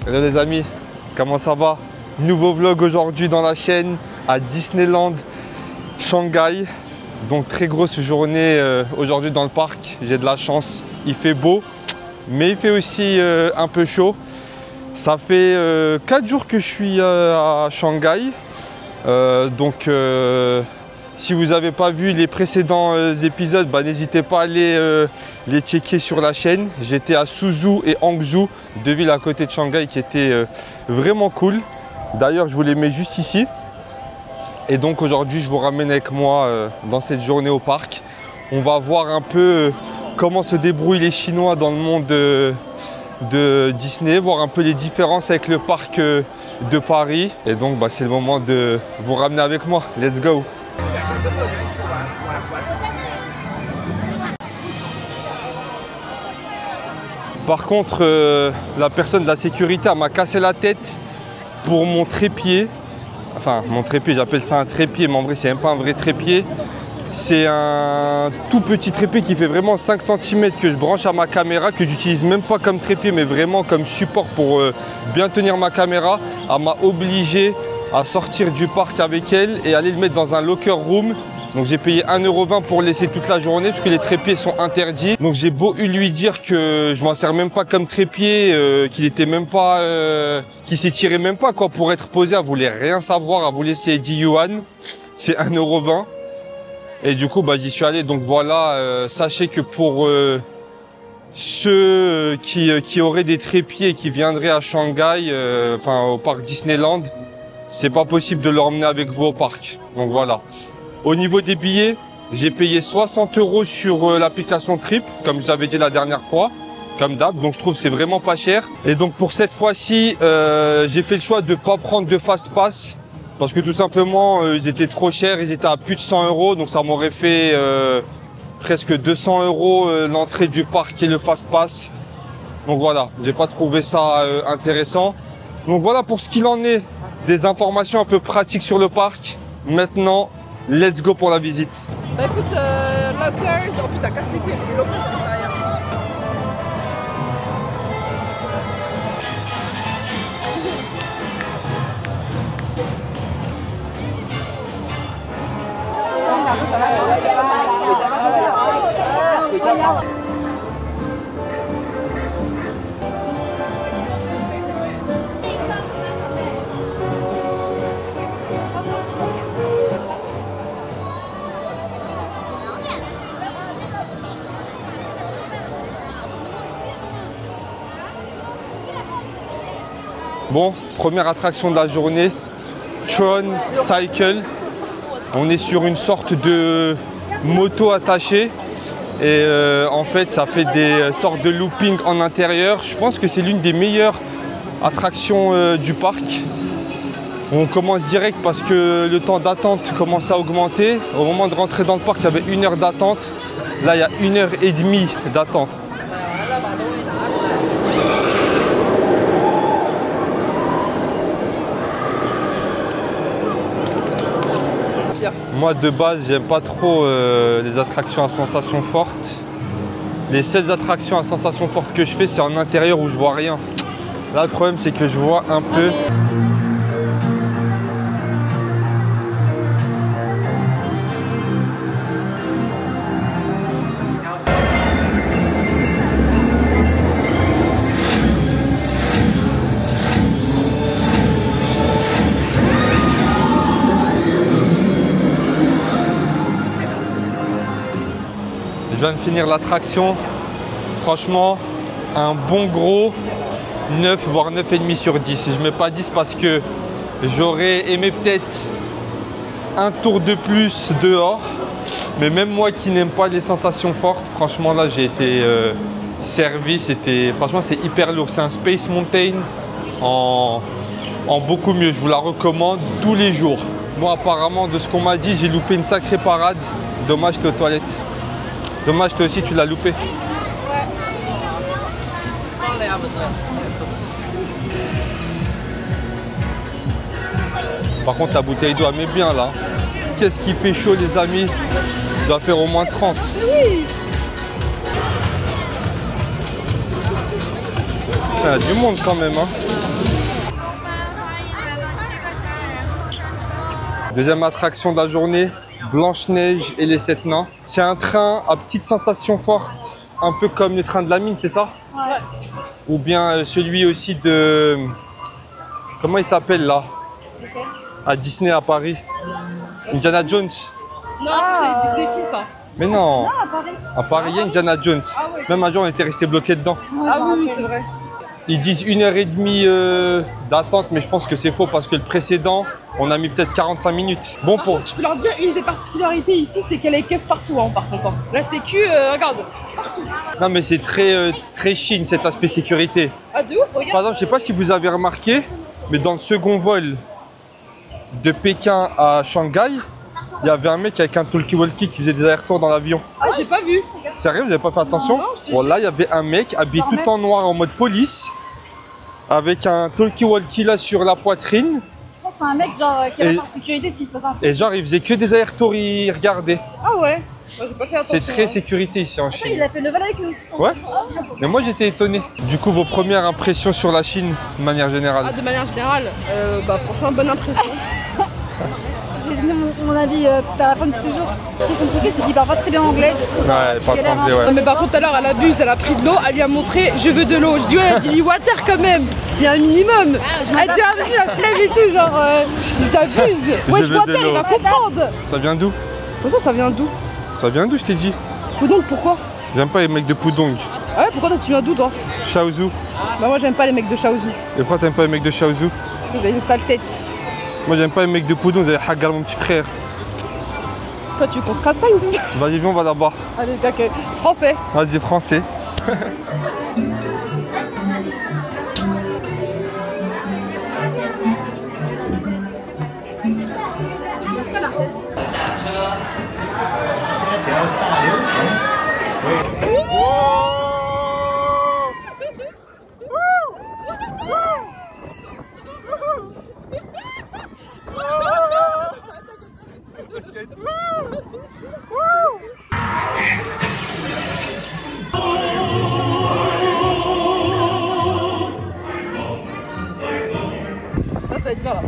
Hello les amis, comment ça va? Nouveau vlog aujourd'hui dans la chaîne à Disneyland Shanghai. Donc très grosse journée aujourd'hui dans le parc. J'ai de la chance, il fait beau, mais il fait aussi un peu chaud. Ça fait 4 jours que je suis à Shanghai. Si vous n'avez pas vu les précédents épisodes, n'hésitez pas à aller les checker sur la chaîne. J'étais à Suzhou et Hangzhou, deux villes à côté de Shanghai qui étaient vraiment cool. D'ailleurs, je vous les mets juste ici. Et donc aujourd'hui, je vous ramène avec moi dans cette journée au parc. On va voir un peu comment se débrouillent les Chinois dans le monde de Disney, voir un peu les différences avec le parc de Paris. Et donc, c'est le moment de vous ramener avec moi. Let's go! Par contre, la personne de la sécurité m'a cassé la tête pour mon trépied. Enfin, mon trépied, j'appelle ça un trépied, mais en vrai, c'est même pas un vrai trépied. C'est un tout petit trépied qui fait vraiment 5 cm que je branche à ma caméra, que j'utilise même pas comme trépied, mais vraiment comme support pour bien tenir ma caméra. Elle m'a obligé à sortir du parc avec elle et aller le mettre dans un locker room. Donc j'ai payé 1,20 € pour laisser toute la journée parce que les trépieds sont interdits. Donc j'ai beau lui dire que je m'en sers même pas comme trépied, qu'il était même pas, qu'il s'étirait même pas quoi pour être posé. Elle voulait rien savoir, elle voulait laisser 10 yuan, c'est 1,20 €. Et du coup j'y suis allé. Donc voilà, sachez que pour ceux qui auraient des trépieds et qui viendraient à Shanghai, au parc Disneyland, c'est pas possible de l'emmener avec vous au parc. Donc voilà. Au niveau des billets, j'ai payé 60 € sur l'application Trip, comme je vous avais dit la dernière fois, comme d'hab. Donc je trouve que c'est vraiment pas cher. Et donc pour cette fois-ci, j'ai fait le choix de ne pas prendre de Fast Pass, parce que tout simplement, ils étaient trop chers, ils étaient à plus de 100 €. Donc ça m'aurait fait presque 200 € l'entrée du parc et le Fast Pass. Donc voilà, j'ai pas trouvé ça intéressant. Donc voilà pour ce qu'il en est des informations un peu pratiques sur le parc. Maintenant, let's go pour la visite. Écoute, lockers, en plus ça casse les pieds, mais les lockers ça sert à rien. Bon, première attraction de la journée, Tron Cycle. On est sur une sorte de moto attachée et en fait ça fait des sortes de looping en intérieur. Je pense que c'est l'une des meilleures attractions du parc. On commence direct parce que le temps d'attente commence à augmenter. Au moment de rentrer dans le parc, il y avait 1 heure d'attente. Là, il y a 1h30 d'attente. Moi de base j'aime pas trop les attractions à sensations fortes. Les seules attractions à sensations fortes que je fais c'est en intérieur où je vois rien. Là le problème c'est que je vois un peu. Je viens de finir l'attraction, franchement un bon gros 9 voire 9,5 sur 10. Je mets pas 10 parce que j'aurais aimé peut-être un tour de plus dehors, mais même moi qui n'aime pas les sensations fortes, franchement là j'ai été servi, franchement c'était hyper lourd. C'est un Space Mountain en beaucoup mieux, je vous la recommande tous les jours. Moi apparemment de ce qu'on m'a dit j'ai loupé une sacrée parade, dommage que aux toilettes. Dommage, toi aussi tu l'as loupé. Ouais. Par contre la bouteille d'eau elle met bien là. Qu'est-ce qui fait chaud les amis? Il doit faire au moins 30. Oui. Il y a du monde quand même hein. Deuxième attraction de la journée, Blanche-Neige et les 7 nains. C'est un train à petite sensation forte, un peu comme le train de la mine, c'est ça? Ouais. Ou bien celui aussi de... Comment il s'appelle là? Okay. À Disney à Paris. Indiana Jones. Non, c'est Disney 6 ça. Mais non, Non, à Paris. à Paris, il y a Indiana Jones. Ah ouais. Même un jour, on était resté bloqué dedans. Ah oui, c'est vrai. Ils disent 1h30 d'attente, mais je pense que c'est faux parce que le précédent, on a mis peut-être 45 minutes. Bon, Par pour... contre, tu peux leur dire une des particularités ici, c'est qu'elle est keuf partout, hein, par contre. Hein. La sécu, regarde. Non, mais c'est très, très Chine, cet aspect sécurité. Ah, de ouf, regarde. Par exemple, je sais pas si vous avez remarqué, mais dans le second vol de Pékin à Shanghai, il y avait un mec avec un talkie-walkie qui faisait des allers-retours dans l'avion. Ah, j'ai pas vu. Sérieux, vous avez pas fait attention? Non, je te Bon, là, il y avait un mec habillé tout en noir en mode police, avec un talkie-walkie là sur la poitrine. Je pense que c'est un mec genre qui est là par sécurité s'il se passe un truc. Et genre, il faisait que des allers-retours, il regardait. Ah ouais. Moi, j'ai pas fait attention. C'est très hein. sécurité ici en Après, Chine. il a fait le vol avec nous. Ouais. Mais moi, j'étais étonné. Du coup, vos premières impressions sur la Chine, de manière générale? Ah, de manière générale, bah franchement, bonne impression. Je vais donner mon avis à la fin du séjour. Ce qui est compliqué, c'est qu'il parle pas très bien anglais. Du coup, Ouais, pas galère, français, hein. ouais. Non mais par contre tout à l'heure elle abuse, elle a pris de l'eau, elle lui a montré je veux de l'eau. Je dis ouais, dis-lui water quand même, il y a un minimum. Elle dit ah vas-y la flemme et tout, genre t'abuses. Wesh veux de water il l'eau. va comprendre. Ça vient d'où? Comment ça vient d'où? Ça vient d'où, je t'ai dit? Pudong pourquoi? J'aime pas les mecs de Pudong. Ah ouais pourquoi toi tu viens d'où toi? Shaozhou. Bah moi j'aime pas les mecs de Shaozhou, Et pourquoi t'aimes pas les mecs de Shaozhou? parce que vous avez une sale tête. Moi, j'aime pas les mecs de Pudong, vous avez Hagar, mon petit frère. Toi tu veux qu'on se castagne c'est ça? Vas-y, viens, on va là-bas. Allez d'accord, français. Vas-y, français. Là ça va être bien là.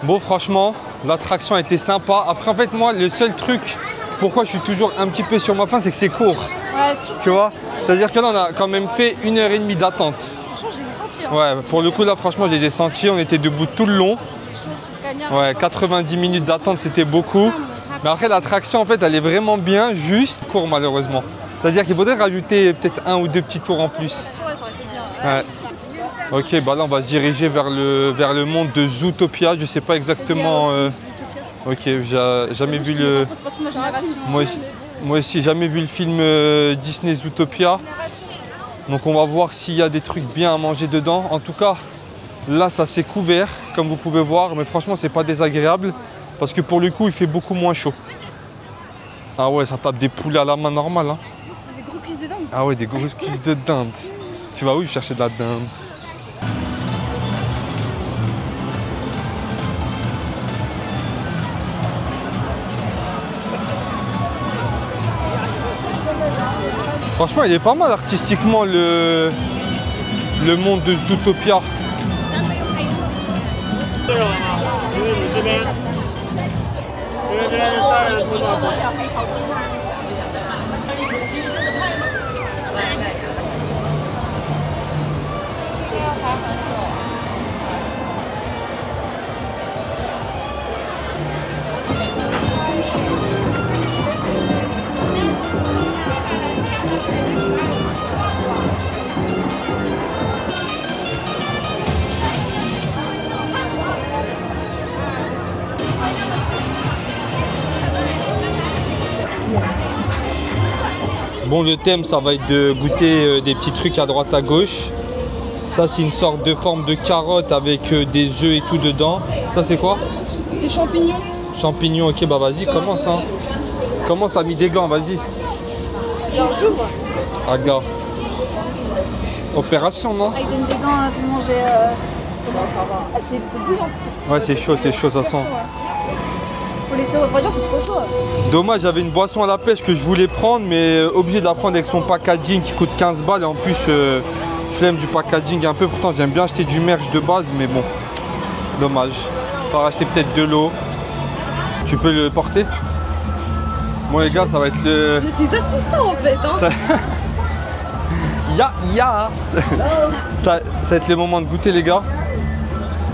Bon, franchement, l'attraction a été sympa. Après, en fait, moi, le seul truc, pourquoi je suis toujours un petit peu sur ma faim, c'est que c'est court. Ouais, Tu vois? C'est-à-dire que là, on a quand même fait 1h30 d'attente. franchement, je les ai sentis. Hein. Ouais, pour le coup, là, franchement, je les ai sentis. On était debout tout le long. Si c'est chaud, c'est gagnant. Ouais, 90 minutes d'attente, c'était beaucoup. Mais après, l'attraction, en fait, elle est vraiment bien, juste court, malheureusement. C'est-à-dire qu'il faudrait rajouter peut-être 1 ou 2 petits tours en plus. Ouais, ça aurait été bien. Ouais. Ok, bah là, on va se diriger vers le monde de Zootopia. Je sais pas exactement. Ok, j'ai jamais vu le. C'est pas trop ma génération. Moi aussi, jamais vu le film Disney Zootopia. Donc on va voir s'il y a des trucs bien à manger dedans. En tout cas, là ça s'est couvert, comme vous pouvez voir, mais franchement c'est pas désagréable parce que pour le coup il fait beaucoup moins chaud. Ah ouais, ça tape des poulets à la main normale. Hein. Des gros cuisses de dinde. Ah ouais, des grosses cuisses de dinde. Tu vas où chercher de la dinde? Franchement, il est pas mal artistiquement le monde de Zootopia. Bon, le thème, ça va être de goûter des petits trucs à droite à gauche. Ça, c'est une sorte de forme de carotte avec des œufs et tout dedans. Ça, c'est quoi? Des champignons. Champignons, ok, bah vas-y, commence. Hein. Commence, t'as mis des gants, vas-y. Alors j'ouvre. Ah, gars. Opération, non? Ah, ils donnent des gants pour manger. Comment ça va? Ah, c'est bouillant. Ouais, c'est chaud, ça sent. Ouais. Pour laisser refroidir, c'est trop chaud. Dommage, j'avais une boisson à la pêche que je voulais prendre, mais obligé de la prendre avec son packaging qui coûte 15 balles. Et en plus, flemme du packaging un peu. Pourtant, j'aime bien acheter du merch de base, mais bon, dommage. On va racheter peut-être de l'eau. Tu peux le porter? Bon les gars, ça va être le... On est tes assistants en fait, hein. Ça va être le moment de goûter les gars.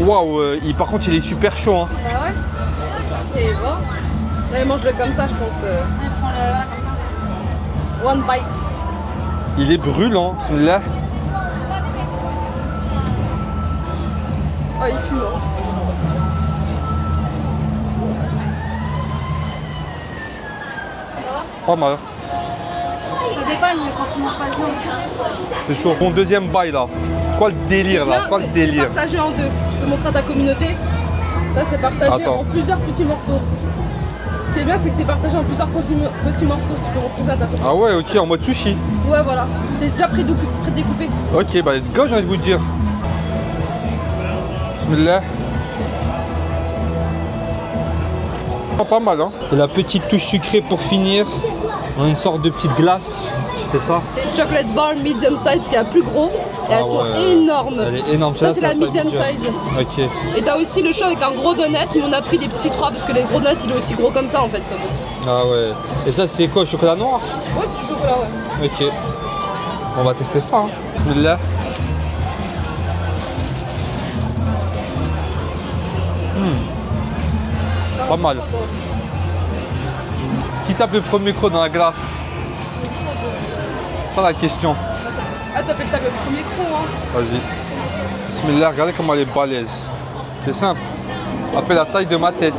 Waouh, par contre il est super chaud hein. Bah ouais. Et bon. Là, mange-le comme ça, je pense. Prends-le là, comme ça. One bite. Il est brûlant, celui-là. Oh, il fume. Hein. Pas mal. Ça dépanne quand tu manges pas de viande. C'est chaud. Mon deuxième bail là. C'est quoi le délire là? C'est quoi le délire? C'est partagé en deux. Tu peux montrer à ta communauté. Ça c'est partagé en plusieurs petits morceaux. Ce qui est bien c'est que c'est partagé en plusieurs petits morceaux. Si tu peux montrer ça à ta communauté. Ah ouais, ok, en mode sushi. Ouais voilà. C'est déjà pré-découpé. Ok, bah let's go, j'ai envie de vous dire. Bismillah. Pas mal hein. Et la petite touche sucrée pour finir. On a une sorte de petite glace. C'est ça? C'est une chocolate bar medium size qui est la plus gros. Et elles sont énormes. Elle est énorme. Ça c'est la medium size. Ok. Et t'as aussi le show avec un gros donut, mais on a pris des petits 3 parce que les gros donuts il est aussi gros comme ça en fait. Ah ouais. Et ça c'est quoi? Chocolat noir? Ouais c'est du chocolat ouais. Ok. On va tester ça. Hein. Là. Pas mal. Qui tape le premier croc dans la glace? C'est ça la question. Ah t'as fait le premier croc hein. Vas-y. Bismillah, regardez comment elle est balèze. C'est simple. Après la taille de ma tête.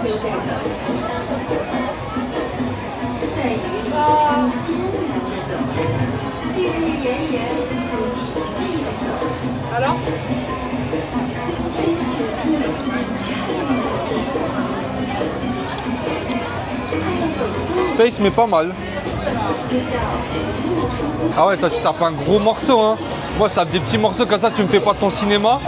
Alors? Space mais pas mal. Ah ouais, toi tu tapes un gros morceau hein. Moi je tape des petits morceaux comme ça, tu me fais pas ton cinéma.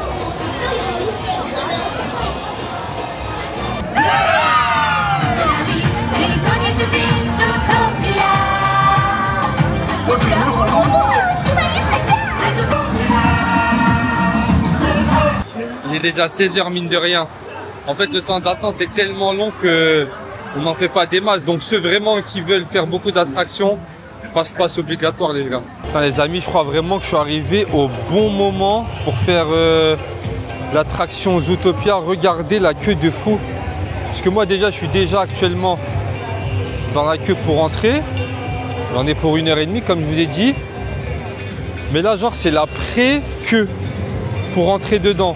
Il est déjà 16h mine de rien. En fait le temps d'attente est tellement long que on n'en fait pas des masses. Donc ceux vraiment qui veulent faire beaucoup d'attractions, passe obligatoire les gars. Enfin, les amis, je crois vraiment que je suis arrivé au bon moment pour faire l'attraction Zootopia. Regardez la queue de fou. Parce que moi déjà je suis déjà actuellement dans la queue pour entrer. J'en ai pour 1h30 comme je vous ai dit. Mais là genre c'est la pré-queue pour entrer dedans.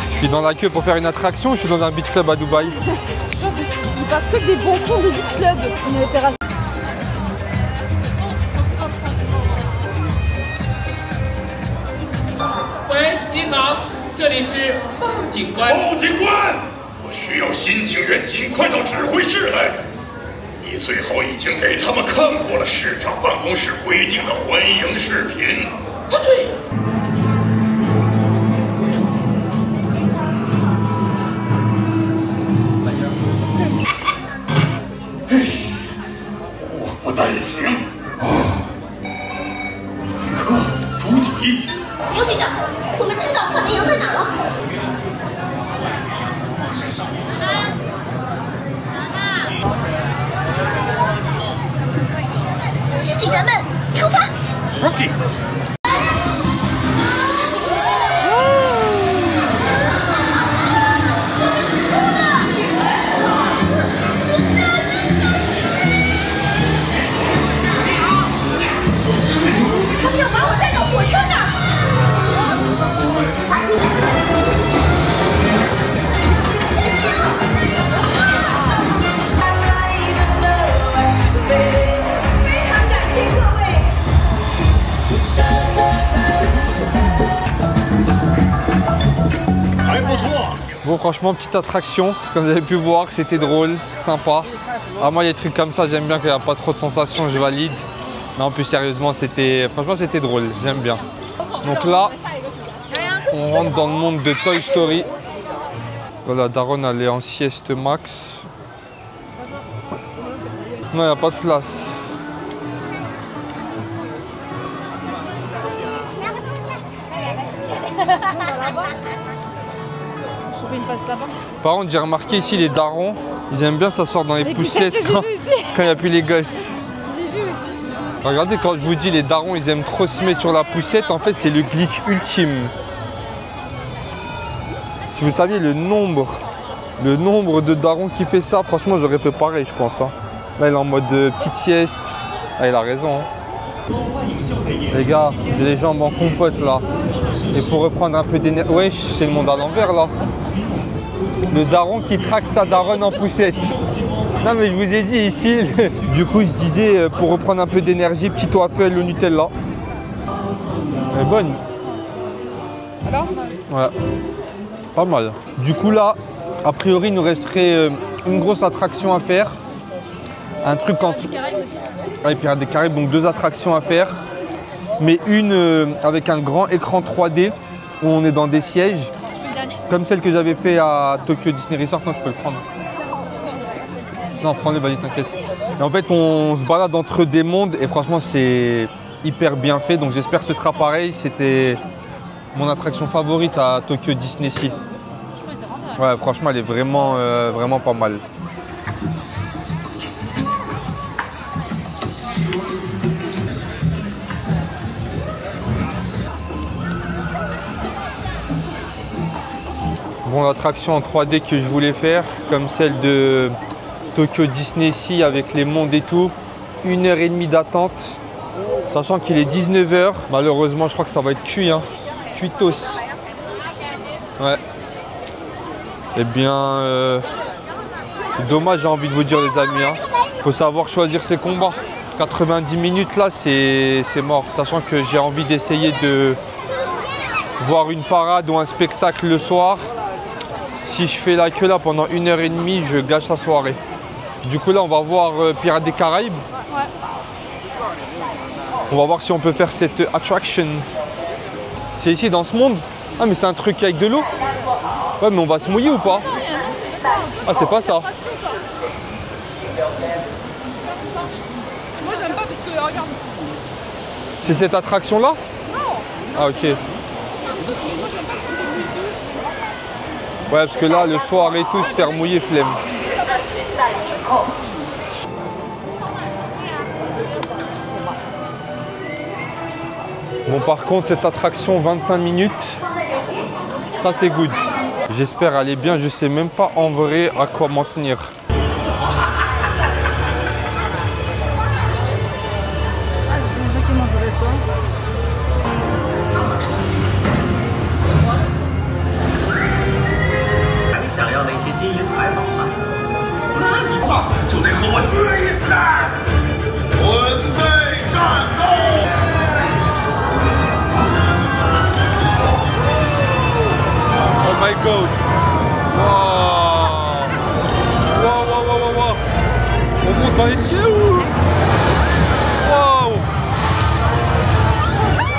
Je suis dans la queue pour faire une attraction, je suis dans un beach club à Dubaï. Il passe que des bons sons de beach club. On est au terrasse.喂，你好，这里是鲍警官。鲍警官，我需要新情员尽快到指挥室来。你最好已经给他们看过了市长办公室规定的欢迎视频。啊，对。祸不单行啊！一个主体。刘局长，我们知道换绵羊在哪了。新警员们，出发 Rookies。他们要把我带到火车那儿。非常感谢各位。还不错。 Bon franchement petite attraction, comme vous avez pu voir, c'était drôle, sympa. Ah moi les trucs comme ça j'aime bien qu'il n'y a pas trop de sensations, je valide. Non plus sérieusement franchement c'était drôle, j'aime bien. Donc là, on rentre dans le monde de Toy Story. Voilà, Daron elle est en sieste max. Non, il n'y a pas de place. Je trouve une place là-bas. Par contre, j'ai remarqué ici les darons, ils aiment bien s'asseoir dans les poussettes que j'ai quand vu aussi. il n'y a plus les gosses. J'ai vu aussi. Regardez, quand je vous dis les darons, ils aiment trop se mettre sur la poussette, en fait, c'est le glitch ultime. Si vous saviez le nombre de darons qui fait ça, franchement, j'aurais fait pareil, je pense. Hein. Là, il est en mode petite sieste. Ah, il a raison. Hein. Les gars, j'ai les jambes en compote, là. Et pour reprendre un peu d'énergie... Ouais, c'est le monde à l'envers, là. Le daron qui tracte sa daronne en poussette. Non, mais je vous ai dit, ici... Du coup, je disais, pour reprendre un peu d'énergie, petit waffle au Nutella. Elle est bonne. Alors? Ouais. Pas mal. Du coup, là, a priori, il nous resterait une grosse attraction à faire. Un truc en... Ouais, Pirates des Caraïbes, donc 2 attractions à faire. Mais une avec un grand écran 3D où on est dans des sièges. Comme celle que j'avais fait à Tokyo Disney Resort. Non, tu peux le prendre. Non, prends-le, vas-y, t'inquiète. Et en fait, on se balade entre des mondes et franchement, c'est hyper bien fait. Donc j'espère que ce sera pareil. C'était mon attraction favorite à Tokyo Disney Sea. Ouais, franchement, elle est vraiment, vraiment pas mal. Bon, l'attraction en 3D que je voulais faire, comme celle de Tokyo Disney Sea avec les mondes et tout, 1h30 d'attente, sachant qu'il est 19h. Malheureusement, je crois que ça va être cuit, hein. Cuitos. Ouais. Eh bien, dommage, j'ai envie de vous dire, les amis. Hein. Faut savoir choisir ses combats. 90 minutes là, c'est mort. Sachant que j'ai envie d'essayer de voir une parade ou un spectacle le soir. Si je fais la queue là pendant 1h30, je gâche la soirée. Du coup là, on va voir Pirates des Caraïbes. Ouais. On va voir si on peut faire cette attraction. C'est ici dans ce monde? Ah, mais c'est un truc avec de l'eau? Ouais, mais on va se mouiller ou pas? Ah, c'est pas ça. Moi j'aime pas parce que regarde. C'est cette attraction là? Non. Ah, ok. Ouais, parce que là, le soir et tout, se faire mouiller, flemme. Bon, par contre, cette attraction, 25 minutes, ça, c'est good. J'espère aller bien, je sais même pas en vrai à quoi m'en tenir. Ah, c'est les gens qui mangent au restaurant. Oh my god! Wow! Wow, wow, wow, wow, wow! On monte dans les cieux ou? Wow! Wow!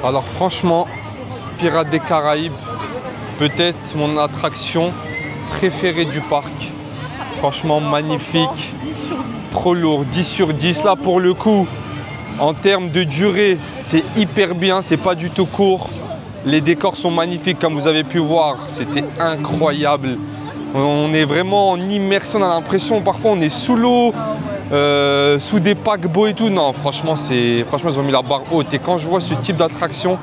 Alors franchement, Pirates des Caraïbes, peut-être mon attraction préférée du parc. Franchement magnifique, 10 sur 10. trop lourd, 10 sur 10. Là pour le coup, en termes de durée, c'est hyper bien, c'est pas du tout court. Les décors sont magnifiques comme vous avez pu voir, c'était incroyable. On est vraiment en immersion, on a l'impression parfois on est sous l'eau. Sous des paquebots et tout, non, franchement, ils ont mis la barre haute. Et quand je vois ce type d'attraction,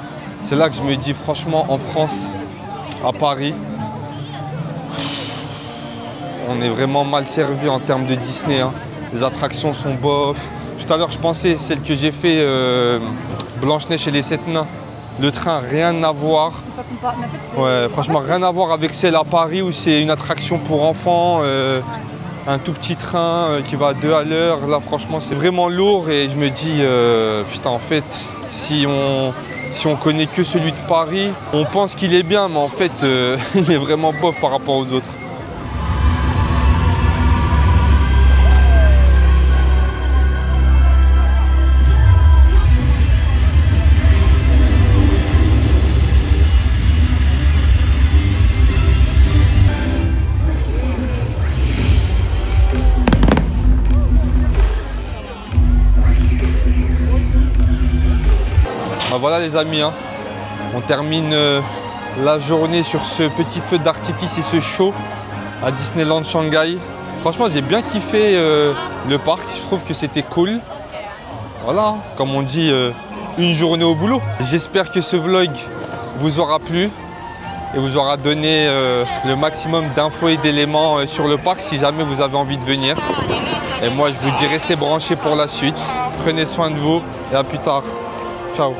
c'est là que je me dis, franchement, en France, à Paris, on est vraiment mal servi en termes de Disney. Hein. Les attractions sont bof. Tout à l'heure, je pensais, celle que j'ai fait, Blanche-Neige et les 7 nains. Le train, rien à voir. C'est pas comparable. Mais en fait, c'est- Ouais, franchement, rien à voir avec celle à Paris où c'est une attraction pour enfants. Un tout petit train qui va à 2 à l'heure. Là, franchement, c'est vraiment lourd et je me dis, putain, en fait, si on connaît que celui de Paris, on pense qu'il est bien, mais en fait, il est vraiment bof par rapport aux autres. Voilà les amis, hein. On termine la journée sur ce petit feu d'artifice et ce show à Disneyland Shanghai. Franchement, j'ai bien kiffé le parc, je trouve que c'était cool. Voilà, comme on dit, une journée au boulot. J'espère que ce vlog vous aura plu et vous aura donné le maximum d'infos et d'éléments sur le parc si jamais vous avez envie de venir. Et moi, je vous dis restez branchés pour la suite. Prenez soin de vous et à plus tard. Ciao.